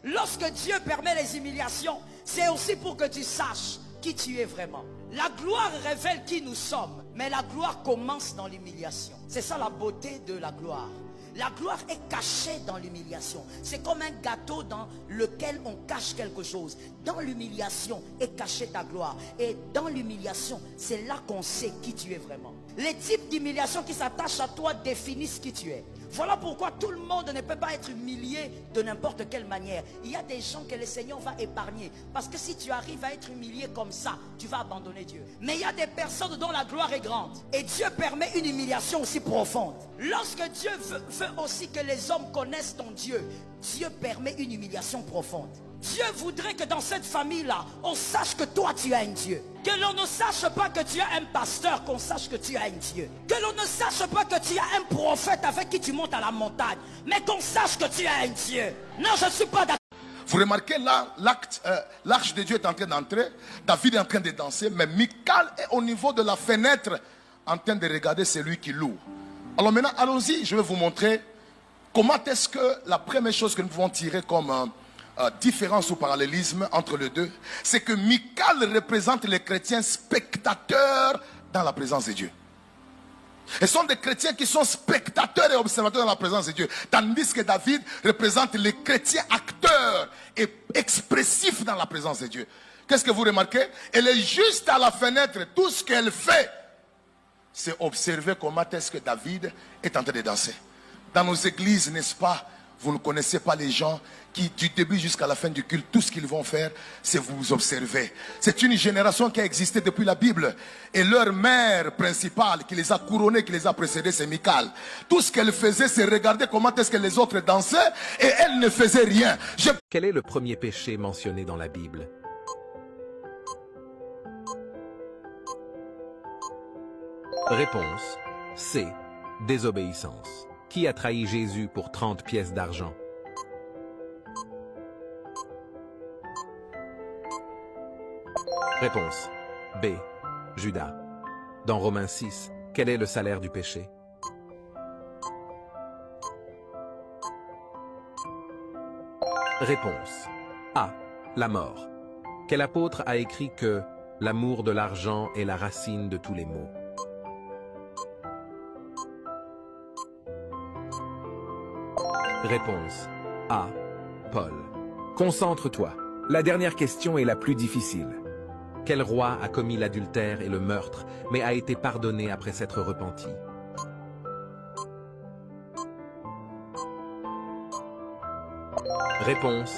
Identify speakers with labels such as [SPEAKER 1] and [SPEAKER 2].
[SPEAKER 1] Lorsque Dieu permet les humiliations, c'est aussi pour que tu saches qui tu es vraiment. La gloire révèle qui nous sommes, mais la gloire commence dans l'humiliation. C'est ça la beauté de la gloire. La gloire est cachée dans l'humiliation. C'est comme un gâteau dans lequel on cache quelque chose. Dans l'humiliation est cachée ta gloire. Et dans l'humiliation, c'est là qu'on sait qui tu es vraiment. Les types d'humiliation qui s'attachent à toi définissent qui tu es. Voilà pourquoi tout le monde ne peut pas être humilié de n'importe quelle manière. Il y a des gens que le Seigneur va épargner. Parce que si tu arrives à être humilié comme ça, tu vas abandonner Dieu. Mais il y a des personnes dont la gloire est grande. Et Dieu permet une humiliation aussi profonde. Lorsque Dieu veut aussi que les hommes connaissent ton Dieu, Dieu permet une humiliation profonde. Dieu voudrait que dans cette famille-là, on sache que toi tu as un Dieu. Que l'on ne sache pas que tu as un pasteur, qu'on sache que tu as un Dieu. Que l'on ne sache pas que tu as un prophète avec qui tu montes à la montagne. Mais qu'on sache que tu as un Dieu. Non, je ne suis pas d'accord.
[SPEAKER 2] Vous remarquez là, l'arche de Dieu est en train d'entrer. David est en train de danser. Mais Michal est au niveau de la fenêtre en train de regarder celui qui loue. Alors maintenant, allons-y, je vais vous montrer comment est-ce que la première chose que nous pouvons tirer comme différence ou parallélisme entre les deux, c'est que Michal représente les chrétiens spectateurs dans la présence de Dieu. Ce sont des chrétiens qui sont spectateurs et observateurs dans la présence de Dieu. Tandis que David représente les chrétiens acteurs et expressifs dans la présence de Dieu. Qu'est-ce que vous remarquez? Elle est juste à la fenêtre. Tout ce qu'elle fait, c'est observer comment est-ce que David est en train de danser. Dans nos églises, n'est-ce pas? Vous ne connaissez pas les gens qui, du début jusqu'à la fin du culte, tout ce qu'ils vont faire, c'est vous observer. C'est une génération qui a existé depuis la Bible. Et leur mère principale, qui les a couronnés, qui les a précédés, c'est Michal. Tout ce qu'elle faisait, c'est regarder comment est-ce que les autres dansaient, et elle ne faisait rien.
[SPEAKER 3] Quel est le premier péché mentionné dans la Bible? Réponse C. Désobéissance. Qui a trahi Jésus pour 30 pièces d'argent? Réponse B. Judas. Dans Romains 6, quel est le salaire du péché? Réponse A. La mort. Quel apôtre a écrit que l'amour de l'argent est la racine de tous les maux? Réponse A. Paul. Concentre-toi. La dernière question est la plus difficile. Quel roi a commis l'adultère et le meurtre, mais a été pardonné après s'être repenti? Réponse